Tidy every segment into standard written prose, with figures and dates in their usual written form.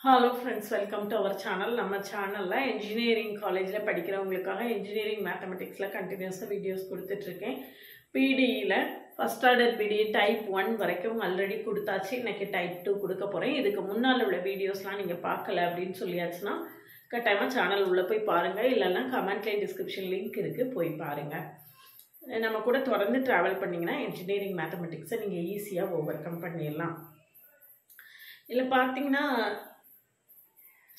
Hello friends, welcome to our channel. Our channel la engineering college la படிக்கிறவங்களுக்காக engineering mathematics la continuous videos கொடுத்துட்டு இருக்கேன். PDE ல first order PDE type 1 வரைக்கும் already கொடுத்தாச்சு. இன்னைக்கு type 2 கொடுக்க போறேன். இதுக்கு முன்னால உள்ள வீடியோஸ்லாம் நீங்க பார்க்கல அப்படினு சொல்லியாச்சுனா கட்டாயமா சேனல் உள்ள போய் பாருங்க. இல்லனா கமெண்ட்ல description link இருக்கு போய் பாருங்க. நம்ம கூட தொடர்ந்து டிராவல் பண்ணீங்கனா engineering mathematics நீங்க ஈஸியா ஓவர்கம் பண்ணிடலாம். இல்ல பாத்தீங்கன்னா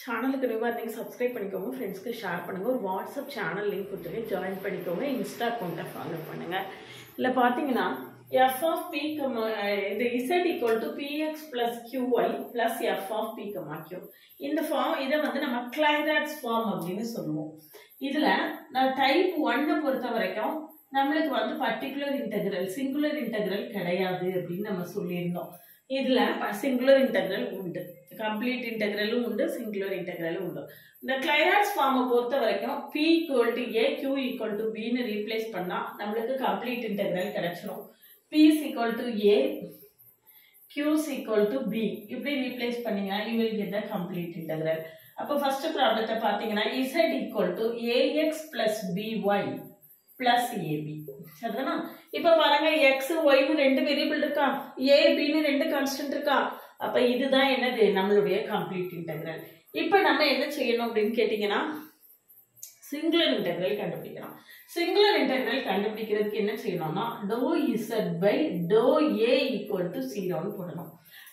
சேனலுக்கு நியூவா இருந்தீங்க சப்ஸ்கிரைப் பண்ணிக்கோங்க, ஃப்ரெண்ட்ஸ்க்கு ஷேர் பண்ணுங்க, ஒரு வாட்ஸ்அப் சேனல் லிங்க் கொடுத்துருக்கேன் ஜாயின் பண்ணிக்கோங்க, இன்ஸ்டா அக்கௌண்ட்டை ஃபாலோ பண்ணுங்க. இல்லை பார்த்தீங்கன்னா f of p, இந்த z equal to px plus qy plus f of p, q. இந்த ஃபார்ம் இதை வந்து நம்ம கிளைராட்ஸ் ஃபார்ம் அப்படின்னு சொல்லுவோம். இதில் நான் டைப் 1 பொறுத்த வரைக்கும் நம்மளுக்கு வந்து பர்டிகுலர் இன்டெகிரல் சிங்குலர் இன்டெகிரல் கிடையாது அப்படின்னு நம்ம சொல்லியிருந்தோம். இதில் சிங்குலர் இன்டெகிரல் உண்டு, கம்ப்ளீட் இன்டெகிரலும் உண்டு, சிங்குலர் இன்டெகிரலும் உண்டு. இந்த கிளைராட்ஸ் ஃபார்மை பொறுத்த வரைக்கும் p equal to a, q equal to b ன்னு ரீப்ளேஸ் பண்ணா நம்மளுக்கு கம்ப்ளீட் இன்டெகிரல் கிடைச்சிரும். p is equal to a, q is equal to b இப்படி ரீப்ளேஸ் பண்ணீங்கன்னா you will get the complete integral. அப்போ ஃபர்ஸ்ட் ப்ராப்ளத்தை பார்த்தீங்கன்னா z equal to ax plus by plus ab. சரிதானா? இப்போ பாருங்க x y ன்னு ரெண்டு வேரியபிள் இருக்கா, a b ன்னு ரெண்டு கான்ஸ்டன்ட் இருக்கா. அப்ப இதுதான் என்னது நம்மளுடைய கம்ப்ளீட் இன்டெகிரல். இப்போ நம்ம என்ன செய்யணும் அப்படின்னு கேட்டிங்கன்னா சிங்குலர் இன்டெகிரல் கண்டுபிடிக்கணும். சிங்குலர் இன்டெகிரல் கண்டுபிடிக்கிறதுக்கு என்ன செய்யணும்னா dou z by dou a equal to 0 ன்னு போடணும்.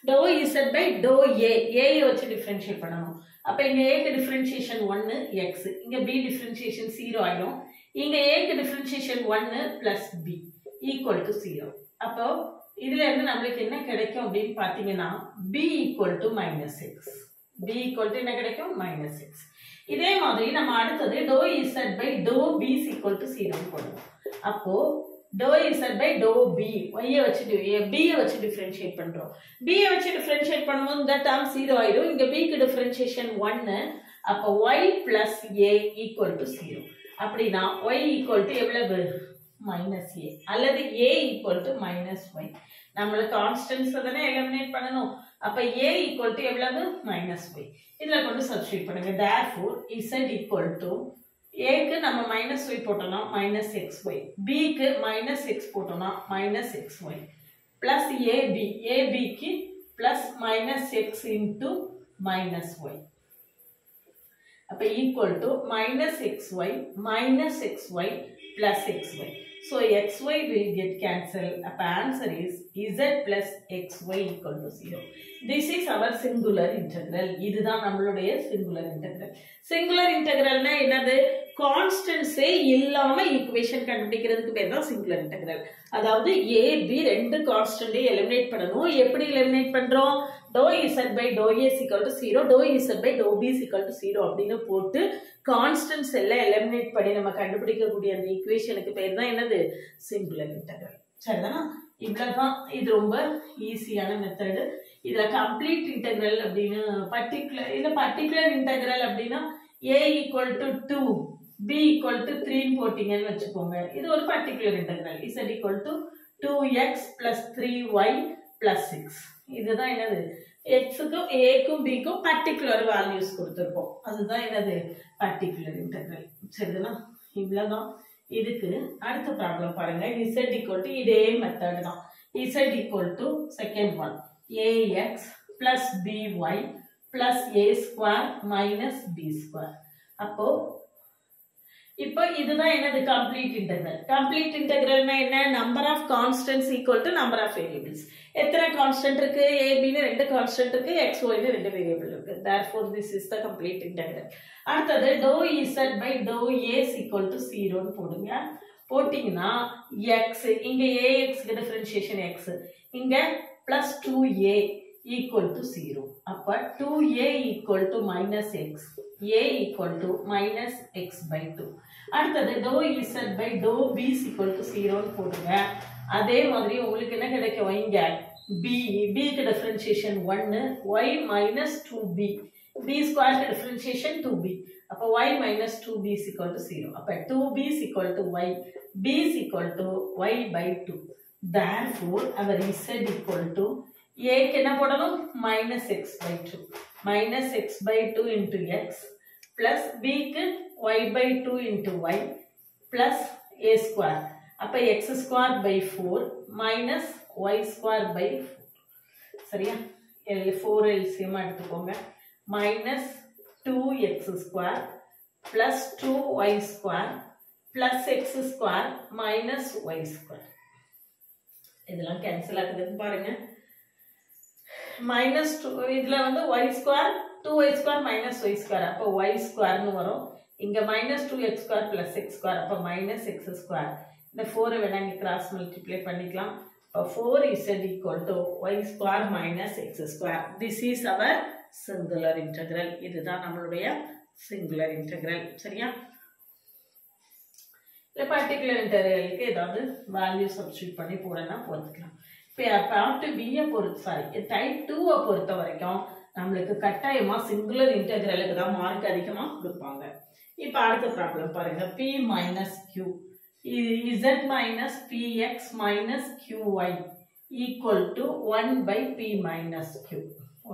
dou z by dou a, a வச்சு டிஃபரன்ஷியேட் பண்ணணும். அப்ப இங்க a க்கு டிஃபரன்ஷியேஷன் 1 x, இங்க b டிஃபரன்ஷியேஷன் 0 ஆயிடும். இங்க a க்கு differentiation 1 plus b equal to 0. அப்போ இதுல இருந்து நமக்கு என்ன கிடைக்கும் அப்படினு பாத்தீங்கன்னா b equal to -6. b equal to என்ன கிடைக்கும் -6. இதே மாதிரி நம்ம அடுத்து dou z by dou b is equal to 0 போடுவோம். அப்போ dou z by dou b, y வச்சு b வச்சு டிஃபரன்ஷியேட் பண்றோம். b வச்சு டிஃபரன்ஷியேட் பண்ணும்போது இந்த டேர்ம் 0 ஆயிடும். இங்க b க்கு டிஃபரன்ஷியேஷன் 1, அப்போ y plus a equal to 0. அப்படினா y equal to எவ்வளவு -a அல்லது a equal to -y. நம்மள கான்ஸ்டன்ட்ஸ் தானே எலிமினேட் பண்ணனும். அப்ப a equal to எவ்வளவு -y. இதல கொண்டு சப்ஸ்டிட்யூட் பண்ணுங்க. therefore z equal to a க்கு நம்ம -y போட்டோம்னா -xy, b க்கு -x போட்டோம்னா -xy plus ab க்கு plus -x into -y. அப்ப equal to -xy plus xy. So xy will get cancelled. Appa answer is z plus xy equal to 0. This is our singular integral. இதுதான் நம்மளுடைய singular integral. Singular integral னா என்னது? Constants இல்லாம equation கண்டுபிடிக்கிறதுக்கு பேர் தான் singular integral. அதாவது a b ரெண்டு கான்ஸ்டன்ட்டை எலிமினேட் பண்ணனும். எப்படி எலிமினேட் பண்றோம்? dou z by dou a is equal to 0, dou z by dou b is equal to 0 அப்படினு போட்டு கான்ஸ்டன்ட்ஸ் எல்லாம் எலிமினேட் பண்ணி நம்ம கண்டுபிடிக்கக்கூடிய அந்த ஈக்குவேஷனுக்கு பேர் தான் என்னது? Singular integral. சரிதானா? இவ்வளவுதான். இது ரொம்ப ஈஸியான மெத்தட். இதுல கம்ப்ளீட் இன்டெகிரல் அப்படினு பர்టిక్యులர் இன்டெகிரல் அப்படினா a equal to 2, b equal to 3 ன்னு போடிங்கன்னு வெச்சுக்கோங்க. இது ஒரு particular integral. z equal to 2x plus 3y plus 6. இதுதான் என்னது? x க்கும் a க்கும் b க்கும் பர்టిక్యులர் வேல்யூஸ் கொடுத்திருப்போம். அதுதான் என்னது? Particular integral. சரிதானா? இவ்வளவுதான். இதுக்கு அடுத்த ப்ராப்ளம் பாருங்க. z equal to இதே மெத்தட் தான். z equal to second one ax plus by plus a square minus b square. அப்போ இப்போ இதுதான் என்னது? Complete integral. கம்ப்ளீட் இன்டெகிரல்னா என்ன? Number of constants equal to number of variables. எத்தனை கான்ஸ்டன்ட் இருக்கு? a b ன்னு ரெண்டு கான்ஸ்டன்ட் இருக்கு, x y ன்னு ரெண்டு வேரியபிள் இருக்கு. therefore this is the complete integral. அடுத்து dou z by dou a is equal to 0 ன்னு போடுங்க. போடிங்கனா x, இங்க ax க்கு டிஃபரன்ஷியேஷன் x, இங்க plus 2a equal to 0. அப்ப 2a equal to -x, a equal to -x by 2. அடுத்து dou z by dou b is equal to 0 ன்னு போடுங்க. அதே மாதிரி உங்களுக்கு என்ன கிடைக்கும்? இங்க b க்கு differentiation 1, y minus 2b, b square க்கு டிஃபரன்ஷியேஷன் 2b. அப்ப y minus 2b is equal to 0. அப்ப 2b is equal to y, b is equal to y by 2. Therefore our z equal to a க்கு என்ன போடணும்? -x by 2. minus x by 2 into x plus b க்கு y by 2 into y plus a square. அப்ப x square by 4 minus y square by 4. சரியா? 4 LCM எடுத்துக்கோங்க. minus 2x square plus 2y square plus x square minus y square. இதெல்லாம் cancel ஆகுதுன்னு பாருங்க. minus 2 இதுல வந்து y square 2y square minus y square அப்ப y square னு வரும். இங்க minus 2x square plus x square அப்ப minus x square. இந்த 4 வேணா இங்க கிராஸ் மல்டிப்ளை பண்ணிக்கலாம். அப்ப 4z equal to y square minus x square. This is our singular integral. இதுதான் நம்மளுடைய singular integral. சரியா? இல்ல பர்டிகுலர் இன்டெக்ரலுக்கு ஏதாவது வேல்யூ சப்ஸ்டிட்யூட் பண்ணி போடனா போட்டுக்கலாம். இப்போ பார்ட் B-யை பொறுத்து சாரி டைப் 2-ஐ பொறுத்த வரைக்கும் நம்மளுக்கு கட்டாயமா சிங்குலர் இன்டெக்ரலுக்கு தான் மார்க் அதிகமா கொடுப்பாங்க. இப்போ அடுத்த ப்ராப்ளம் பாருங்க. P minus Q Z minus Px minus Qy equal to 1 by P minus Q.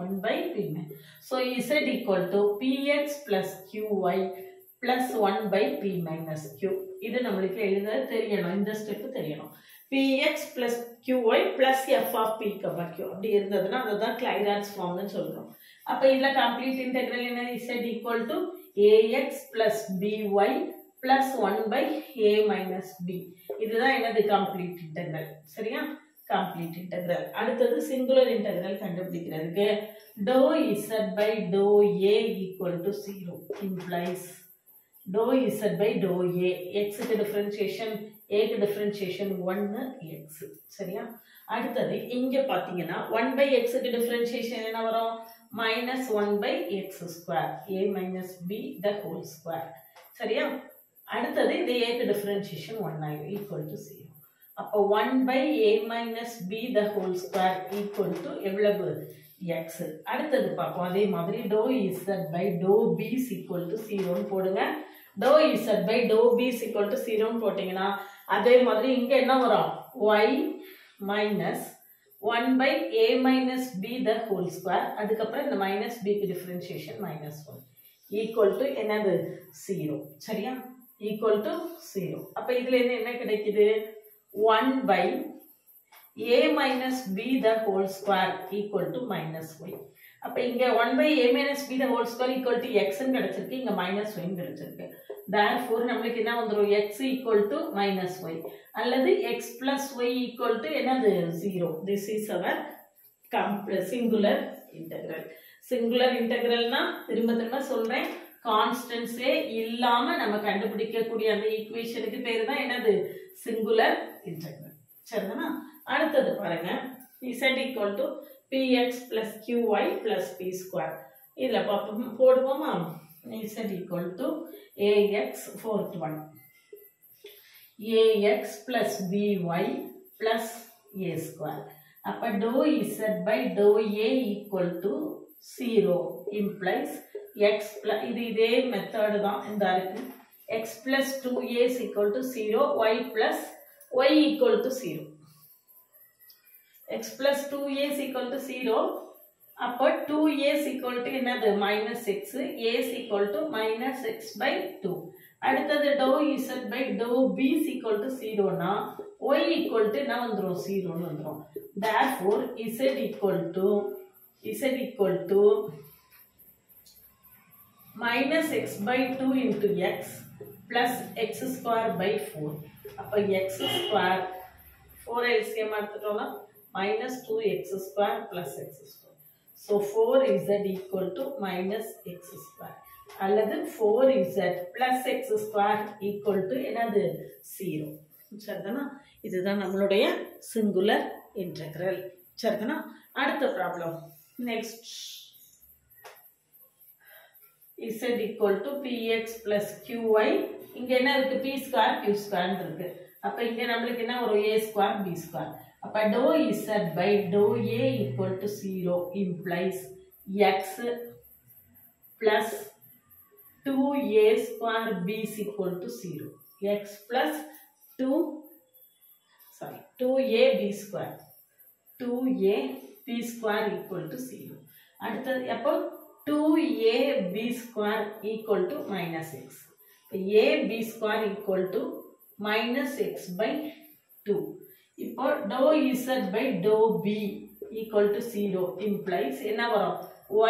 1 by P minus. So Z equal to Px plus Qy plus 1 by P minus Q. இது நம்மளுக்கு எழுத தெரியணும். இந்த ஸ்டெப் தெரியணும். Px plus Qy plus f of P, Q. அப்படி இருந்ததுன்னா அதுதான் Clairaut's ஃபார்ம்னு சொல்றோம். அப்ப இதுல கம்ப்ளீட் இன்டெக்ரல் என்ன? Z equal to ax plus by plus 1 by a minus b. இதுதான் என்னது கம்ப்ளீட் இன்டெக்ரல். சரியா? Complete integral. அடுத்தது சிங்குலர் இன்டெக்ரல் கண்டுபிடிக்கிறதுக்கு dou z by dou a equal to 0 implies dou z by dou a. x க்கு differentiation a க்கு differentiation 1x. சரியா? அடுத்தது இங்க பாத்தீங்கன்னா 1 by x க்கு டிஃபரன்ஷியேஷன் என்ன வரும்? minus 1 by x square a minus b the whole square. சரியா? அடுத்தது இந்த a க்கு டிஃபரன்ஷியேஷன் 1 equal to 0. அப்ப 1 by a minus b the whole square equal to எவ்வளவு? x. அடுத்தது பார்ப்போம். அதே மாதிரி dou z by dou b is equal to 0 ன்னு போடுங்க. dou z by dou b is equal to 0 ன்னு போட்டீங்கன்னா அதே மாதிரி இங்க என்ன வரும்? y minus 1 by a minus b the whole square. அதுக்கப்புறம் இந்த minus b க்கு டிஃபரன்ஷியேஷன் minus 1 equal to என்னது? 0. சரியா? equal to 0. அப்ப இதுல என்ன கிடைக்குது? 1 by a minus b the whole square equal to minus y. அப்ப இங்க 1 by a minus b the whole square equal to x ன்னு கிடைச்சிருக்கு. இங்க minus y ன்னு கிடைச்சிருக்கு. therefore நம்மளுக்கு என்ன வந்துரும்? x equal to minus y அல்லது x plus y equal to என்னது? 0. This is our singular integral. singular integralனா திரும்ப சொல்றேன், கான்ஸ்டன்ட்ஸே இல்லாம நம்ம கண்டுபிடிக்கக்கூடிய அந்த ஈக்குவேஷனுக்கு பேரு தான் என்னது? Singular integral. சரிதானா? அடுத்தது பாருங்க. z equal to px plus qy plus p square. இதுல போடுவோமா? z equal to ax fourth one ax plus by plus a square. அப்ப dou z by dou a equal to 0 implies x plus இதே method தான் இந்த இருக்கு. x plus 2a is equal to 0 y plus y equal to 0. x plus 2a is equal to 0. அப்ப 2a is equal to என்னது? minus x. a is equal to minus x by 2. அடுத்தது dou z by dou b is equal to 0 னா y equal to என்ன வந்துரும்? 0 ன்னு வந்துரும். therefore z equal to minus x by 2 into x plus x square by 4. அப்ப x square 4 LCM எடுத்துட்டோம்னா minus 2x square plus x square. So 4z equal to minus x square அல்லது 4z plus x square equal to என்னது? 0. சரிதானா? இதுதான் நம்மளுடைய singular integral. சரிதானா? அடுத்த problem. Next z equal to px plus qy. இங்க என்ன இருக்கு? p square q square இருக்கு. அப்ப இங்க நம்மளுக்கு என்ன ஒரு a square b square. அப்ப dou z by dou a equal to 0 implies x plus 2a square b is equal to 0. x plus 2a b square 2a b square equal to 0. அடுத்தது அப்போ 2ab square equal to minus x. ab square equal to minus x by 2. இப்போ dou z by dou b equal to 0 implies என்ன வரும்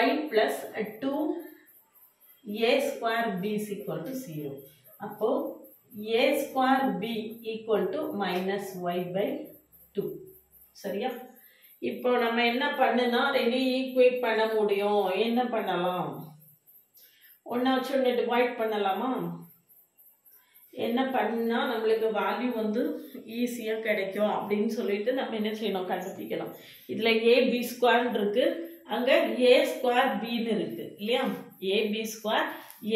y plus 2a square b is equal to 0. அப்போ a square b equal to minus y by 2. சரியா? இப்போ நம்ம என்ன பண்ணுனா ரெண்டையும் ஈக்குவேட் பண்ண முடியும். என்ன பண்ணலாம்? ஒண்ணா வச்சு ஒண்ணு டிவைட் பண்ணலாமா? என்ன பண்ணா நம்மளுக்கு வேல்யூ வந்து ஈஸியா கிடைக்கும் அப்படின்னு சொல்லிட்டு நம்ம என்ன செய்யணும் கண்டுபிடிக்கணும். இதுல ab ஸ்கொயர் இருக்கு, அங்க a ஸ்கொயர் b ன்னு இருக்கு இல்லையா? ab square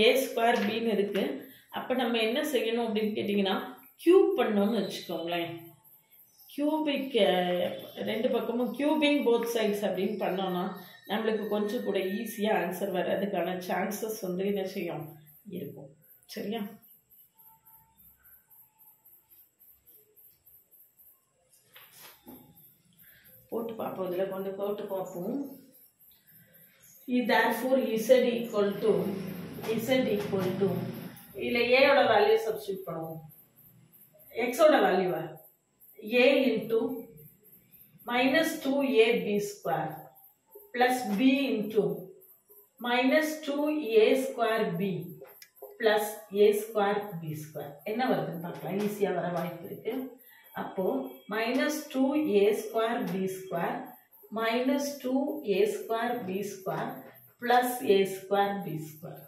a square b ன்னு இருக்கு. அப்ப நம்ம என்ன செய்யணும் அப்படின்னு கேட்டிங்கன்னா கியூப் பண்ணணும்னு வெச்சுக்கோங்களேன். கியூபிக் ரெண்டு பக்கமும் கியூபிங் போத் சைட்ஸ் அப்படின்னு பண்ணோம்னா நம்மளுக்கு கொஞ்சம் கூட ஈஸியா ஆன்சர் வரதுக்கான சான்சஸ் வந்து என்ன செய்யும் இருக்கும். சரியா? போட்டு பார்ப்போம். இதில் கொண்டு போட்டு பார்ப்போம். therefore z equal to இதில் ஏயோட வேல்யூ சப்ஸ்டியூட் பண்ணுவோம். எக்ஸோட வேல்யூவா a into minus 2ab square plus b into minus 2a square b plus a square b square என்ன வருதுன்னு பார்க்கலாம். ஈஸியாக வர வாய்ப்பு இருக்கு. அப்போ minus 2a square b square minus 2a square b square plus a square b square.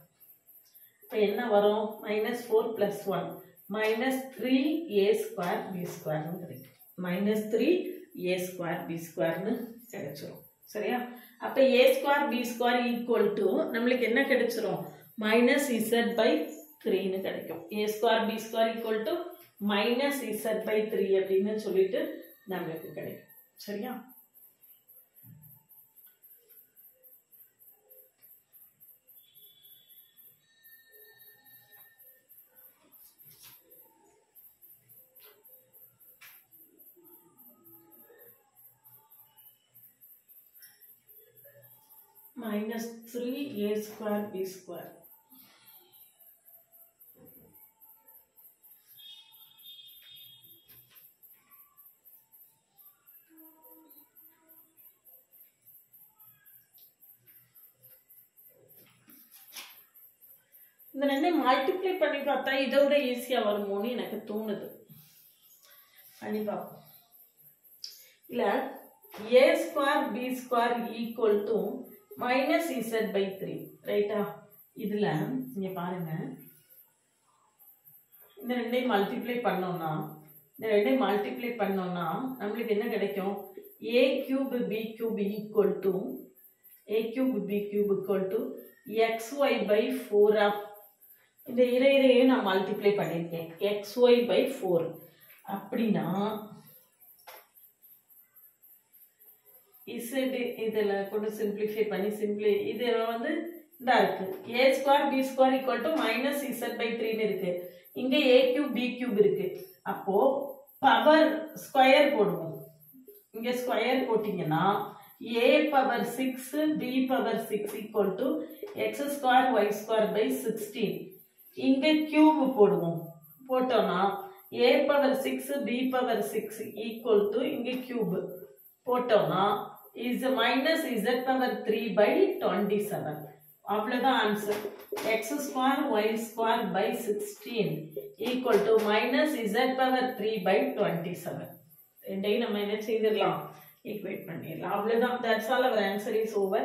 இப்போ என்ன வரும்? minus 4 plus 1 minus 3a square b square னு கிடைக்கும். minus 3a square b square னு கிடைச்சிரும். சரியா? அப்ப a square b square equal to நம்மளுக்கு என்ன கிடைச்சிரும்? minus z by 3 னு கிடைக்கும். a square b square equal to minus z by 3 அப்படின்னு சொல்லிட்டு நம்மளுக்கு கிடைக்கும். சரியா? minus 3a square b square. இந்த ரெண்டை மல்டிப்ளை பண்ணி பார்த்தா இதோட ஈஸியா வருமோன்னு எனக்கு தோணுது. பண்ணி பார்ப்போம். இல்ல a square b square equal to minus z by 3 ரைட்டா? இதுல இங்க பாருங்க, இந்த ரெண்டை மல்டிப்ளை பண்ணோம்னா நம்மளுக்கு என்ன கிடைக்கும்? a cube b cube equal to xy by 4. இந்த இறையை நான் மல்டிப்ளை பண்ணியிருக்கேன் xy by 4. அப்படின்னா z இதில் கொண்டு சிம்பிளிஃபை பண்ணி இதில் வந்து இந்த இருக்கு a square b square equal to minus z by 3 இருக்கு. இங்க a cube b cube இருக்கு. அப்போ பவர் ஸ்கொயர் போடுவோம். இங்க ஸ்கொயர் போட்டீங்கன்னா a power 6 b power 6 equal to x square y square by 16. இங்க கியூப் போடுவோம். போட்டோம்னா a power 6 b power 6 equal to இங்க கியூப் போட்டோம்னா is minus z power 3 by 27. அவ்வளவுதான் answer. x square y square by 16 equal to minus z power 3 by 27. ரெண்டையும் நம்ம என்ன செய்திடலாம்? Equate பண்ணிடலாம். அவ்வளவுதான். that's all our answer is over.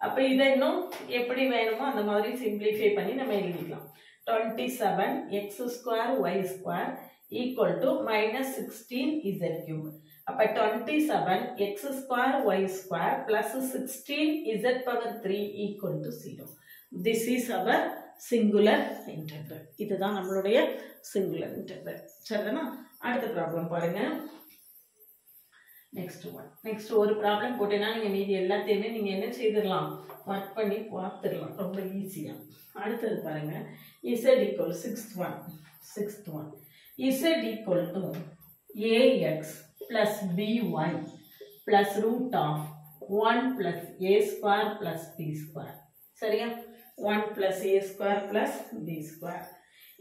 அப்ப இதை இன்னும் எப்படி வேணுமோ அந்த மாதிரி சிம்பிளிஃபை பண்ணி நம்ம எழுதிக்கலாம். 27 x square y square equal to minus 16 z cube. அப்ப 27 x square y square plus 16 z power 3 equal to 0. This is our singular integral. இதுதான் நம்மளுடைய singular integral. சரிதானா? அடுத்த ப்ராப்ளம் பாருங்க. நெக்ஸ்ட் ஒரு ப்ராப்ளம் போட்டேன்னா நீங்க மீதி எல்லாத்தையுமே நீங்க என்ன செய்திடலாம்? ஒர்க் பண்ணி பார்த்துடலாம் ரொம்ப ஈஸியா. அடுத்தது பாருங்க. z equal sixth one z equal to ax plus by plus root of 1 plus a square plus b square. சரியா? 1 plus a square plus b square.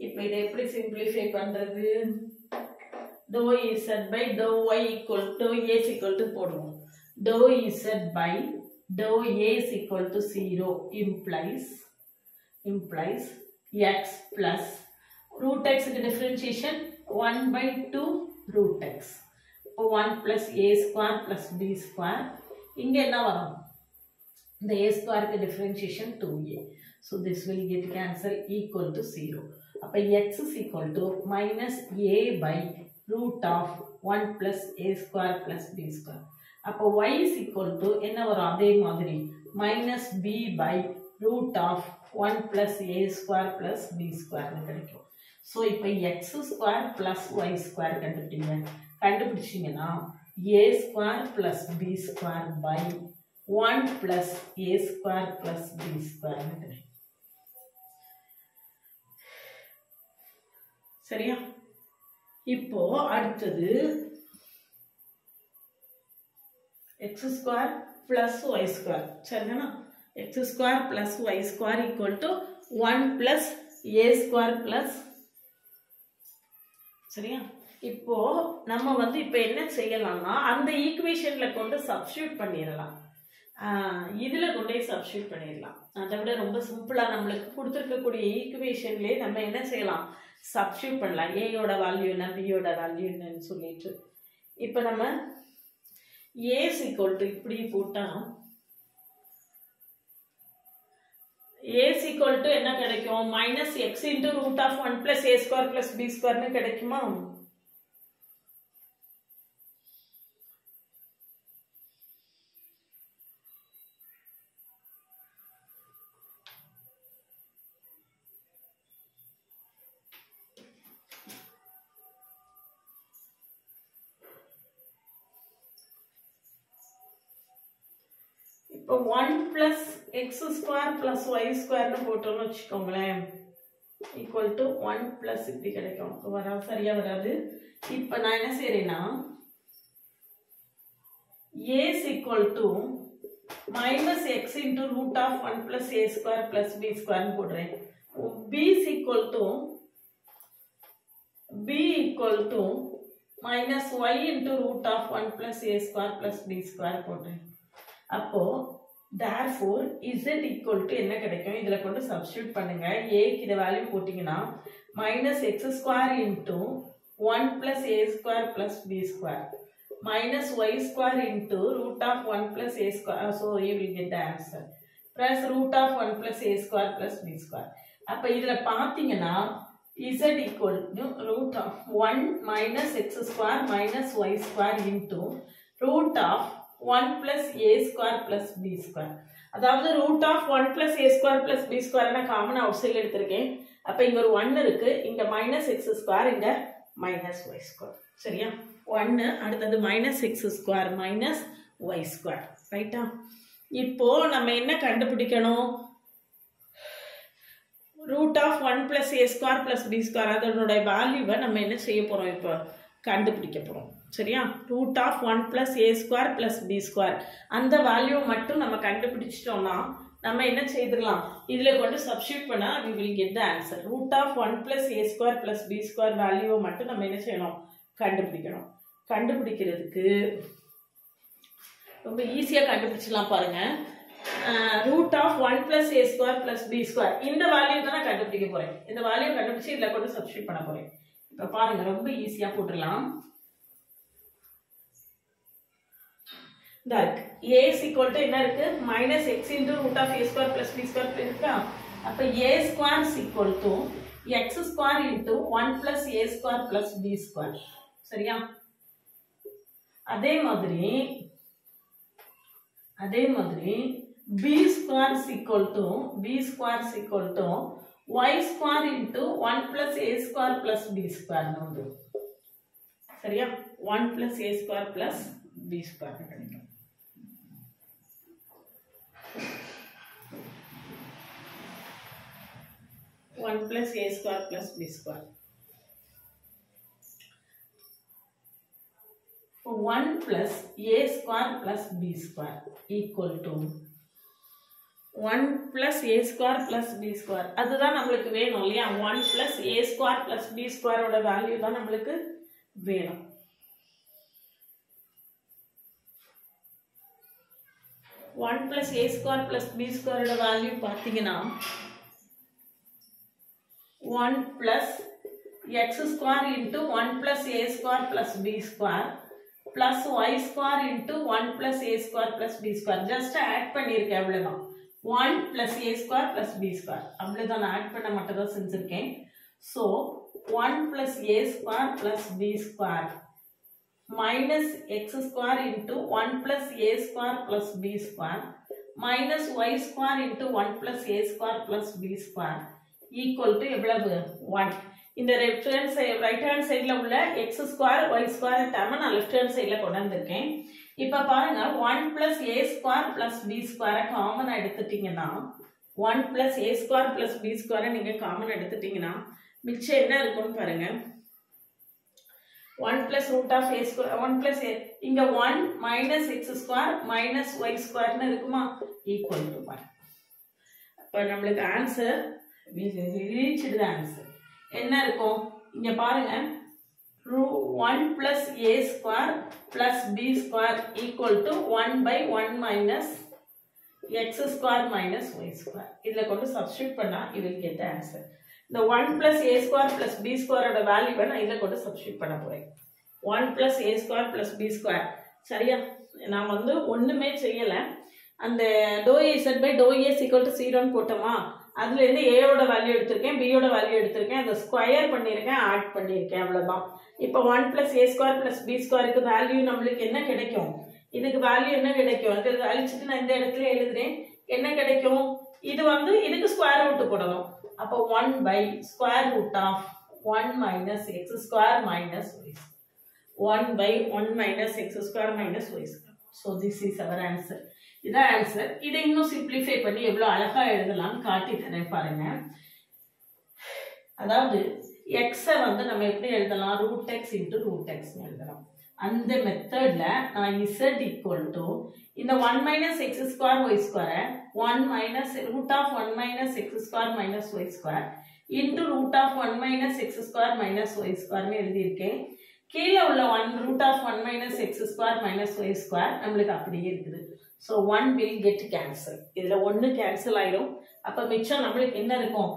இப்போ இதை எப்படி simplify பண்றது? dou z by dou y equal to a is equal to போடுவோம். dou z by dou a is equal to 0 implies x plus root x க்கு differentiation 1 by 2 root x. இப்போ 1 plus a square plus b square. இங்க என்ன வரும்? இந்த a square க்கு differentiation 2a. So this will get cancelled equal to 0. அப்போ x is equal to minus a by root of 1 plus a square plus b square. அப்போ y is equal to என்ன வரும்? அதே மாதிரி minus b by root of 1 plus a square plus b square கிடைக்கும். So இப்போ x square plus y square கண்டுபிடிச்சிங்கன்னா a square plus b square by 1 plus a square plus b square கிடைக்கும். சரியா? இப்போ அடுத்தது x square plus y square. சரிதானா? x square plus y square equal to 1 plus a square plus. சரியா? இப்போ நம்ம வந்து இப்போ என்ன செய்யலாம்னா அந்த ஈக்குவேஷன்ல கொண்டு சப்ஸ்டிட்யூட் பண்ணிடலாம். இதுல கொண்டே சப்ஸ்டிட்யூட் பண்ணிடலாம். அதை விட ரொம்ப சிம்பிளா நம்மளுக்கு கொடுத்துருக்கக்கூடிய ஈக்குவேஷன்லேயே நம்ம என்ன செய்யலாம்? சப்ஸ்டிட்யூட் பண்ணலாம். ஏயோட வேல்யூ என்ன, பியோட வேல்யூ என்னன்னு சொல்லிட்டு. இப்போ நம்ம a is equal to இப்படி போட்டா a is equal to என்ன கிடைக்கும்? minus x into root of 1 plus a square plus b square னு கிடைக்குமா? இப்போ 1 plus x square plus y square னு போட்டோம்னு வச்சுக்கோங்களேன், equal to 1 plus இப்படி கிடைக்கும். சரியா வராது. இப்போ நான் என்ன செய்யறேன்னா a is equal to minus x into root of 1 plus a square plus b square னு போடுறேன். b is equal to minus y into root of 1 plus a square plus b square போடுறேன். அப்போ therefore z equal to என்ன கிடைக்கும்? இதுல கொண்டு substitute பண்ணுங்க. a க்கு இந்த வேல்யூ போட்டீங்கன்னா minus x square into 1 plus a square plus b square minus y square into root of 1 plus a square. So you will get the answer plus root of 1 plus a square plus b square. அப்ப இதுல பாத்தீங்கன்னா z equal to root of 1 minus x square minus y square into root of 1 plus a square plus b square. அதாவது root of 1 plus a square plus b square நான் common out சைடுல எடுத்திருக்கேன். அப்ப இங்க ஒரு 1 இருக்கு, இங்க minus x square, இங்க minus y square. சரியா? 1 அடுத்தது minus x square minus y square. ரைட்டா? இப்போ நம்ம என்ன கண்டுபிடிக்கணும்? root of 1 plus a square plus b square அதனோட வேல்யூவை நம்ம என்ன செய்ய போறோம்? இப்போ கண்டுபிடிக்க போறோம். சரியா? root of 1 plus a square plus b square அந்த வேல்யூ மட்டும் நம்ம கண்டுபிடிச்சிட்டோம்னா நம்ம என்ன செய்யலாம்? இதுல கொண்டு சப்ஸ்டிட்யூட் பண்ணா we will get the answer. root of 1 plus a square plus b square வேல்யூவை மட்டும் நம்ம என்ன செய்யணும்? கண்டுபிடிக்கணும். கண்டுபிடிக்கிறதுக்கு ரொம்ப ஈஸியா கண்டுபிடிச்சலாம் பாருங்க. root of 1 plus a square plus b square இந்த வேல்யூ தான் நான் கண்டுபிடிக்க போறேன். இந்த வேல்யூ கண்டுபிடிச்சு இதுல கொண்டு சப்ஸ்டிட்யூட் பண்ண போறேன். இப்ப பாருங்க ரொம்ப ஈஸியா போட்டுடலாம். a is equal to என்ன இருக்கு? minus x into root of a square plus b square இருக்கா? அப்ப a square is equal to x square into 1 plus a square plus b square. சரியா? அதே மாதிரி b square is equal to y square into 1 plus a square plus b square வந்து. சரியா? 1 plus a square plus b square கிடைக்கும். One plus a square plus b square. 1 plus a square plus b square equal to 1 plus a square plus b square. அதுதான் நம்மளுக்கு வேணும் இல்லையா? 1 plus a square plus b square ஓட value தான் நம்மளுக்கு வேணும். 1 plus a square plus b square ஓட value பார்த்தீங்கன்னா 1 plus x square into 1 plus a square plus b square plus y square into 1 plus a square plus b square. Just add பண்ணியிருக்கேன் அவ்வளவுதான். 1 plus a square plus b square. அவ்வளவுதான், நான் add பண்ண மட்டும் தான் செஞ்சிருக்கேன். So 1 plus a square plus b square minus x square into 1 plus a square plus b square minus y square into 1 plus a square plus b square equal to எவ்வளவு? 1. இந்த right hand சைடில் உள்ள x square y square டேர்மை நான் left hand சைடில் கொண்டு வந்திருக்கேன். இப்போ பாருங்க 1 plus a square plus b square காமனாக எடுத்துட்டீங்கன்னா 1 plus a square plus b square நீங்கள் காமனாக எடுத்துட்டீங்கன்னா மிச்சம் என்ன இருக்குன்னு பாருங்க. 1 plus root of a square 1 plus a இங்க 1 minus x square minus y square னு இருக்குமா? equal to 1. அப்ப நம்மளுக்கு answer we reached the answer. என்ன இருக்கும்? இங்க பாருங்க 1 plus a square plus b square equal to 1 by 1 minus x square minus y square. இதுல கொண்டு substitute பண்ணா you will get the answer. இந்த 1 plus a square plus b square ஓட வேல்யூவை நான் இதில் கொண்டு சப்ஸ்டியூட் பண்ண போகிறேன். 1 plus a square plus b square. சரியா? நான் வந்து ஒன்றுமே செய்யலை. அந்த dou z by dou a is equal to 0 போட்டோமா, அதுலேருந்து ஏயோட வேல்யூ எடுத்திருக்கேன், பியோட வேல்யூ எடுத்திருக்கேன், அதை ஸ்கொயர் பண்ணியிருக்கேன், ஆட் பண்ணியிருக்கேன், அவ்வளோதான். இப்போ 1 plus a square plus b squareக்கு வேல்யூ நம்மளுக்கு என்ன கிடைக்கும்? இதுக்கு வேல்யூ என்ன கிடைக்கும்? அது அழிச்சிட்டு நான் இந்த இடத்துல எழுதுறேன். என்ன கிடைக்கும்? இது வந்து இதுக்கு ஸ்கொயர் ரூட் போடணும். அப்போ 1 by square root of 1 minus x square minus y square. 1 by 1 minus x square minus y square. So this is our answer. இதான் ஆன்சர். இதை இன்னும் சிம்பிளிஃபை பண்ணி எவ்வளோ அழகா எழுதலாம்னு காட்டி தரேன் பாருங்க. அதாவது எக்ஸை வந்து நம்ம எப்படி எழுதலாம்? ரூட் எக்ஸ் இன்ட்டு ரூட் எக்ஸ்னு எழுதலாம். அந்த மெத்தட்ல நான் z equal to இந்த 1 minus x square y square 1 minus root of 1 minus x square minus y square into root of 1 minus x square minus y square னு எழுதியிருக்கேன். கீழே உள்ள 1 root of 1 minus x square minus y square நம்மளுக்கு அப்படியே இருக்குது. So 1 will get cancel. இதுல 1 cancel ஆயிடும். அப்ப மிச்சம் நம்மளுக்கு என்ன இருக்கும்?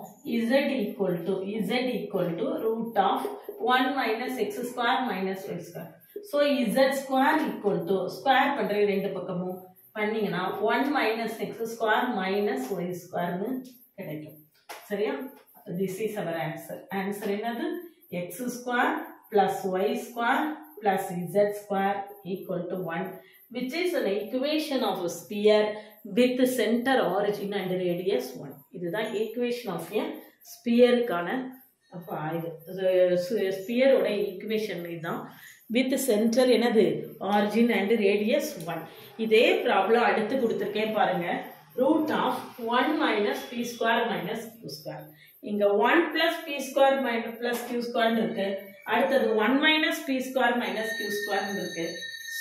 z equal to root of 1 minus x square minus y square. So z square equal to square பண்ற ரெண்டு பக்கமும் பண்ணீங்கன்னா 1 minus x square minus y square னு கிடைக்கும். சரியா? This is our answer. Answer என்னது? x square plus y square plus z square equal to 1, which is an equation of a sphere with center, origin and radius 1. இதுதான் equation of a sphere-க்கான sphere ஓட equation இதுதான். with center என்னது? origin and radius 1. இதே problem அடுத்து கொடுத்திருக்கேன் பாருங்க. root of 1 minus p square minus q square. இங்க 1 plus p square minus plus q square இருக்கு. அடுத்தது 1 minus p square minus q square இருக்கு.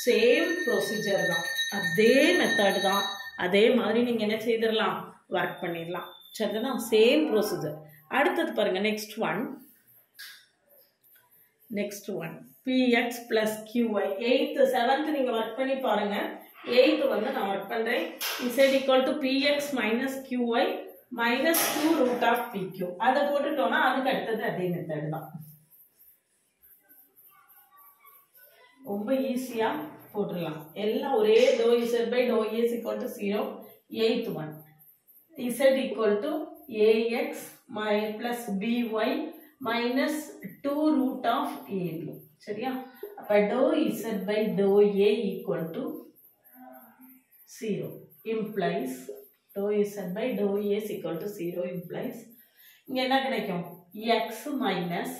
சேம் ப்ரொசீஜர் தான், அதே மெத்தட் தான். அதே மாதிரி நீங்க என்ன செய்திடலாம்? ஒர்க் பண்ணிடலாம். சரிதானா? Same procedure. அடுத்தது பாருங்க, next one px plus qy. 8th 7th நீங்க ஒர்க் பண்ணி பாருங்க. 8th வந்து நான் ஒர்க் பண்றேன். z equal to px minus qy minus 2 root of pq. அதை போட்டுட்டோம்னா அதுக்கு அடுத்தது அதே மெத்தட் தான். ரொம்ப ஈஸியா போட்டுடலாம். எல்லாம் ஒரே dou z by dou a is equal to 0. 8th one z equal to ax plus by minus 2 root of ab. சரியா? அப்ப dou z by dou a equal to 0 implies dou z by dou a is equal to 0 implies இங்க என்ன கிடைக்கும்? x minus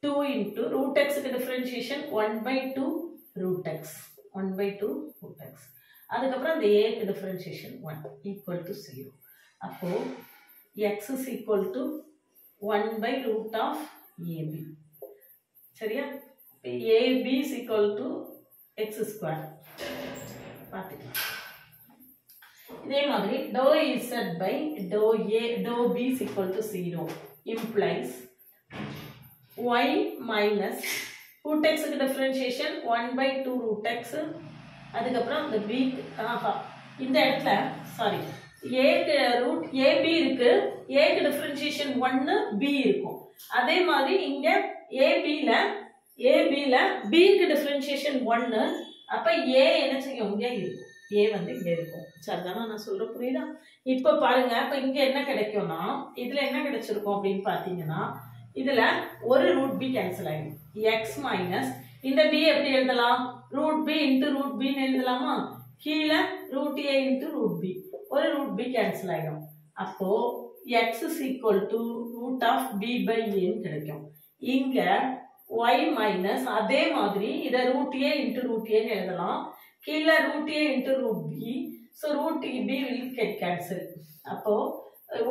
2 into root x க்கு differentiation 1 by 2 root x. 1 by 2 root x. அதுக்கப்புறம் அந்த a க்கு differentiation 1 equal to 0. அப்போ x is equal to 1 by root of ab. சரியா? ab is equal to x square. பார்த்துக்கலாம். இதே மாதிரி dou z by dou a dou b is equal to 0 implies y minus root x க்கு differentiation 1 by 2 root x அதுக்கப்புறம் அந்த b இந்த இடத்துல sorry a க்கு root ab இருக்கு a க்கு differentiation 1 b இருக்கும் அதே மாதிரி இங்க ab ல b க்கு differentiation 1 அப்ப a என்ன செய்யும் இங்க இருக்கும் a வந்து இங்க இருக்கும் சரிதானா நான் சொல்ற புரியுதா இப்போ பாருங்க அப்ப இங்க என்ன கிடைக்கும்னா இதுல என்ன கிடைச்சிருக்கும் அப்படினு பாத்தீங்கன்னா இதுல ஒரு root b கேன்சல் ஆயிடும் x மைனஸ் இந்த b எப்படி எழுதலாம் root b into root b ன்னு எழுதலாமா கீழ root a into root b ஒரு root b கேன்சல் ஆயிடும் அப்போ x is equal to root of b by a ன்னு கிடைக்கும் இங்க y minus அதே மாதிரி இத root a into root a ன்னு எழுதலாம் கீழ root a into root b so root b will get cancelled அப்போ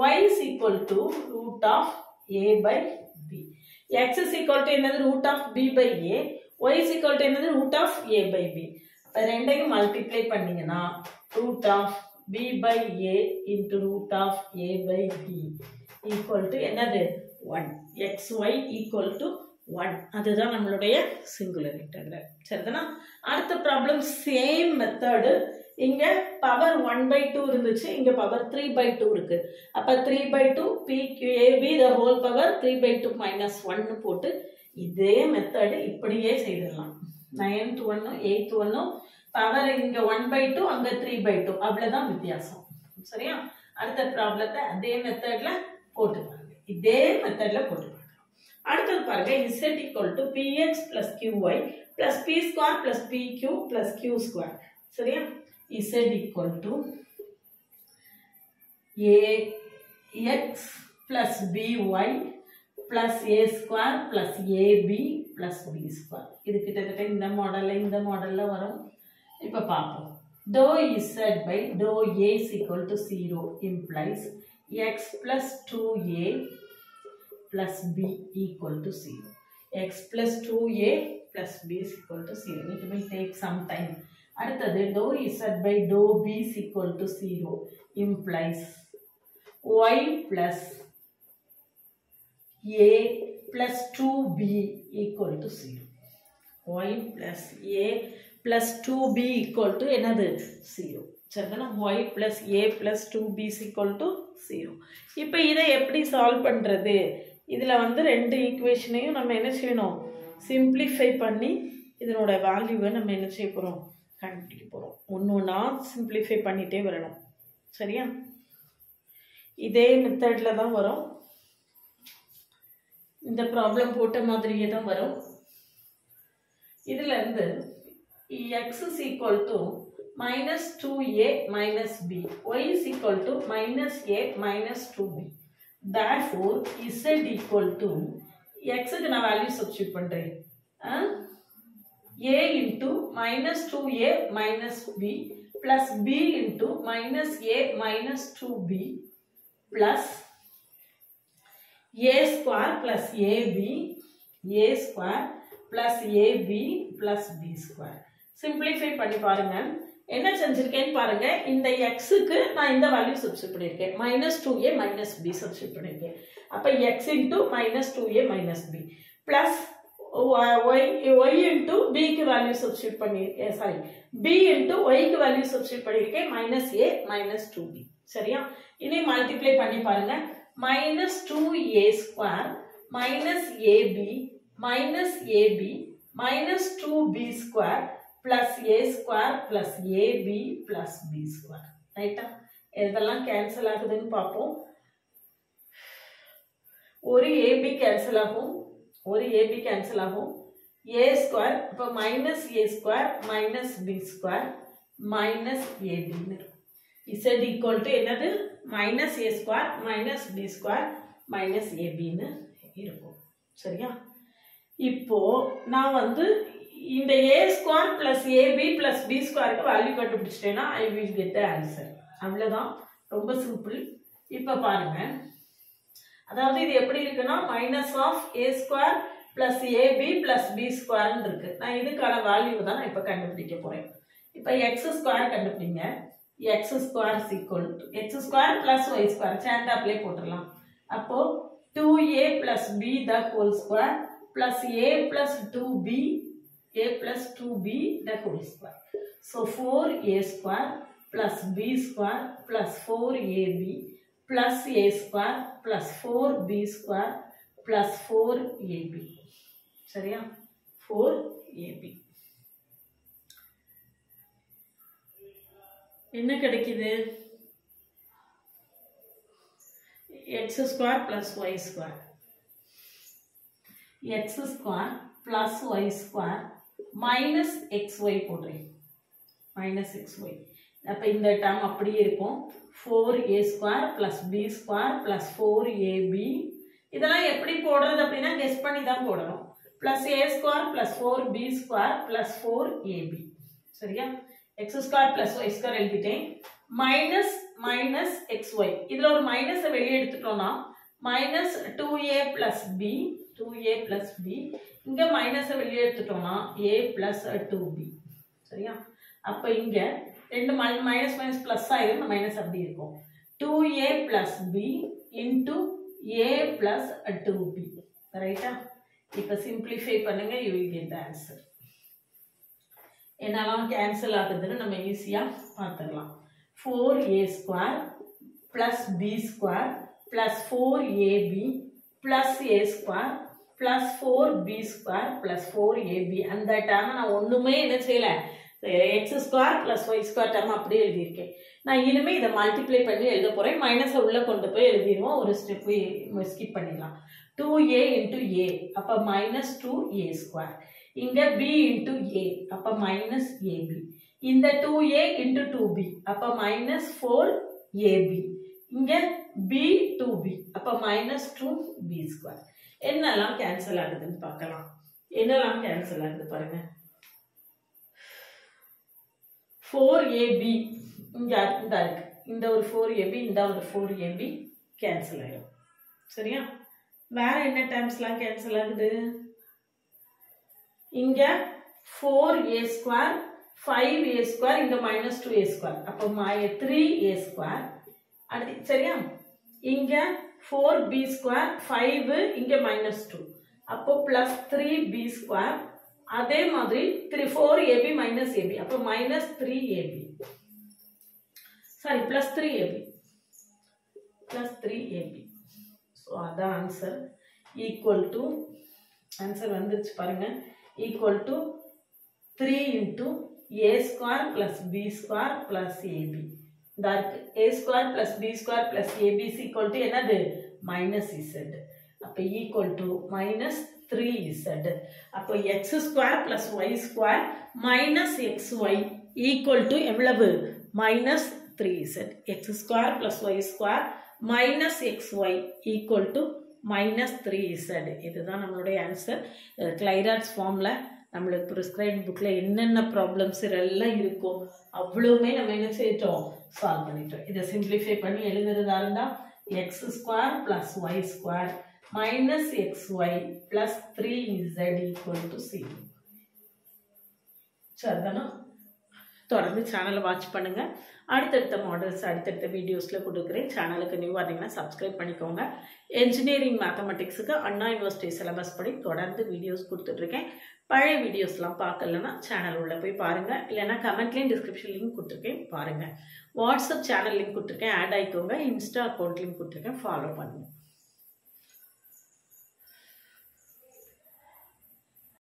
y is equal to root of a by b x is equal to என்னது root of b by a y is equal to என்னது root of a by b அப்ப ரெண்டையும் multiply பண்ணீங்கன்னா root of b by a into root of a by b equal to என்னது 1 xy equal to 1 அதுதான் நம்மளுடைய singular integral சரிதானா அடுத்த problem same method இங்க பவர் 1/2 இருந்துச்சு இங்க பவர் 3/2 இருக்கு அப்ப 3/2 pqab the whole power 3/2 minus 1 போட்டு இதே மெத்தட் இப்படியே செய்திரலாம் 9th 1 8th 1 பவர் இங்க 1/2 அங்க 3/2 அவ்வளவுதான் வித்தியாசம் சரியா அடுத்த ப்ராப்ளத்தை அதே மெத்தட்ல போட்டுக்கலாம் இதே மெத்தட்ல போட்டுக்கலாம் அடுத்து பாருங்க z equal to px plus qy plus p square plus pq plus q square சரியா z equal to ax plus by plus a square plus ab plus b square இது கிட்டத்தட்ட இந்த மாடல்ல வரும் இப்ப பாப்போம் dou z by dou a is equal to 0 implies x plus 2a plus b equal to 0. X plus 2a plus b is equal to 0. It will take some time. அடுத்தது dou z by dou b is equal to 0 implies y plus a plus 2b equal to 0. y plus a plus 2b equal to என்னது 0. சரிதானா y plus a plus 2b is equal to 0. இப்போ இதை எப்படி solve பண்றது இதுல வந்து ரெண்டு ஈக்குவேஷனையும் நம்ம என்ன செய்யணும் சிம்பிளிஃபை பண்ணி இதனோட வேல்யூவை நம்ம என்ன செய்ய போறோம் கண்டுபிடிக்க போறோம் ஒவ்வொண்ணா சிம்பிளிஃபை பண்ணிட்டே வரணும் சரியா இதே மெத்தட்ல தான் வரும் இந்த ப்ராப்ளம் போட்ட மாதிரியே தான் வரும் இதுல இருந்து x is equal to minus 2a minus b y is equal to minus a minus 2b therefore z equal to x க்கு நான் வேல்யூ சப்ஸ்டிட்யூட் பண்றேன் a into minus 2a minus b plus b into minus a minus 2b plus a square plus ab a square plus ab plus b square simplify பண்ணி பாருங்க என்ன செஞ்சிருக்கேன்னு பாருங்க இந்த x க்கு நான் இந்த வேல்யூ சப்ஸ்டிட்யூட் பண்ணிருக்கேன் -2a -b சப்ஸ்டிட்யூட் பண்ணிருக்கேன் அப்ப x into -2a -b plus y into b க்கு வேல்யூ சப்ஸ்டிட்யூட் பண்ணிருக்கேன் சாரி b into y க்கு வேல்யூ சப்ஸ்டிட்யூட் பண்ணிருக்கேன் -a -2b சரியா இனி மல்டிப்ளை பண்ணி பாருங்க -2a square -ab -2b square plus a square plus ab plus b square ரைட்டா இதெல்லாம் கேன்சல் ஆகுதுன்னு பாப்போம் ஒரு ab கேன்சல் ஆகும் a square அப்ப -a square -b square -ab ன்னு z equal to என்னது -a square -b square -ab ன்னு இருக்கும் சரியா இப்போ நான் வந்து இந்த a square plus ab plus b square க்கு value கண்டுபிடிச்சிட்டேனா I will get the answer அவ்வளவுதான் ரொம்ப சிம்பிள் இப்போ பாருங்க அதாவது இது எப்படி இருக்குன்னா minus of a square plus ab plus b square ன்னு இருக்கு நான் இதுக்கான வேல்யூ தான் நான் இப்ப கண்டுபிடிக்க போறேன் இப்போ x square கண்டுபிடிங்க x square is equal to x square plus y square சேர்ந்து அப்ளை போட்டுடலாம். அப்போ 2a plus b the whole square plus a plus 2b the whole square. So 4a square plus b square plus 4ab plus a square plus 4b square plus 4ab. சரியா? 4ab. என்ன கிடைக்குது? x square plus y square. x square plus y square minus xy போடுறேன். minus xy. அப்ப இந்த term அப்படியே இருக்கும். 4a square plus b square plus 4ab. இதெல்லாம் எப்படி போடுறது அப்படின்னா கெஸ் பண்ணி தான் போடணும். plus a square plus 4b square plus 4ab. சரியா? x square plus y square எழுதிட்டேன். minus minus xy. இதுல ஒரு மைனஸ் வெளியே எடுத்துட்டோம்னா minus 2a plus b இங்க மைனஸ் வெளியே எடுத்துட்டோம்னா a plus 2b. சரியா? அப்ப இங்க ரெண்டு மைனஸ் மைனஸ் பிளஸ் ஆயிரும், மைனஸ் அப்படி இருக்கும். 2a plus b into a plus 2b. ரைட்டா? இப்ப சிம்பிளிஃபை பண்ணுங்க, you will get the answer. என்னெல்லாம் கேன்சல் ஆகுதுன்னு நம்ம ஈஸியா பார்த்துடலாம். 4a square plus b square plus 4ab plus a square plus 4b square plus 4ab. அந்த டேர்மை நான் ஒண்ணுமே என்ன செய்யல, x square plus y square term அப்படியே எழுதியிருக்கேன். நான் இனிமே இதை மல்டிப்ளை பண்ணி எழுத போறேன். மைனஸை உள்ள கொண்டு போய் எழுதிடுவோம், ஒரு ஸ்டெப் ஸ்கிப் பண்ணிடலாம். 2a into a அப்ப minus 2a square. இங்க b into a அப்ப minus ab. இந்த 2a into 2b அப்ப minus 4ab. இங்க b 2b அப்ப minus 2b square. என்னெல்லாம் கேன்சல் ஆகுதுன்னு பார்க்கலாம். என்னெல்லாம் கேன்சல் ஆகுது பாருங்க. 4ab இங்க இருக்கு, இந்த ஒரு 4ab இந்த ஒரு 4ab கேன்சல் ஆயிடும். சரியா? வேற என்ன டேர்ம்ஸ்லாம் கேன்சல் ஆகுது? இங்க 4a square 5a square இங்க minus 2a square அப்ப 3a square. அடுத்து சரியா? இங்க 4b square 5 இங்க minus 2 அப்போ plus 3b square. அதே மாதிரி 4ab minus ab அப்ப minus 3ab. Sorry plus 3ab. So அதான் ஆன்சர். ஈக்குவல் டு ஆன்சர் வந்துருச்சு பாருங்க. equal to 3 into a square plus b square plus ab. That a square plus b square plus ab is equal to என்னது? minus z. அப்ப equal to minus 3z. அப்ப x square plus y square minus xy equal to எவ்வளவு? minus 3z. x square plus y square minus xy equal to minus 3z. இதுதான் நம்மளுடைய answer. Clairaut's ஃபார்ம்ல நம்மளுக்கு prescribed புக்ல என்னென்ன problems எல்லாம் இருக்கும் அவ்வளவுமே நம்ம என்ன செய்யிட்டோம், சால்வ் பண்ணிட்டோம். இதை சிம்பிளிஃபை பண்ணி எழுதுறதா இருந்தா x square plus y square minus xy plus 3z equal to 0. சரிதானா? தொடர்ந்து சேனலை வாட்ச் பண்ணுங்க. அடுத்தடுத்த மாடல்ஸ் அடுத்தடுத்த வீடியோஸில் கொடுக்குறேன். சேனலுக்கு நியூ வந்தீங்கன்னா சப்ஸ்கிரைப் பண்ணிக்கோங்க. என்ஜினியரிங் மேத்தமெட்டிக்ஸுக்கு அண்ணா யூனிவர்சிட்டி சிலபஸ் படி தொடர்ந்து வீடியோஸ் கொடுத்துட்ருக்கேன். பழைய வீடியோஸ்லாம் பார்க்கலன்னா சேனல் உள்ள போய் பாருங்கள், இல்லைனா கமெண்ட்லேயும் டிஸ்கிரிப்ஷன் லிங்க் கொடுத்துருக்கேன் பாருங்கள். வாட்ஸ்அப் சேனல் லிங்க் கொடுத்துருக்கேன், ஆட் ஆகிக்கோங்க. இன்ஸ்டா அக்கௌண்ட் லிங்க் கொடுத்துருக்கேன், ஃபாலோ பண்ணுங்கள்.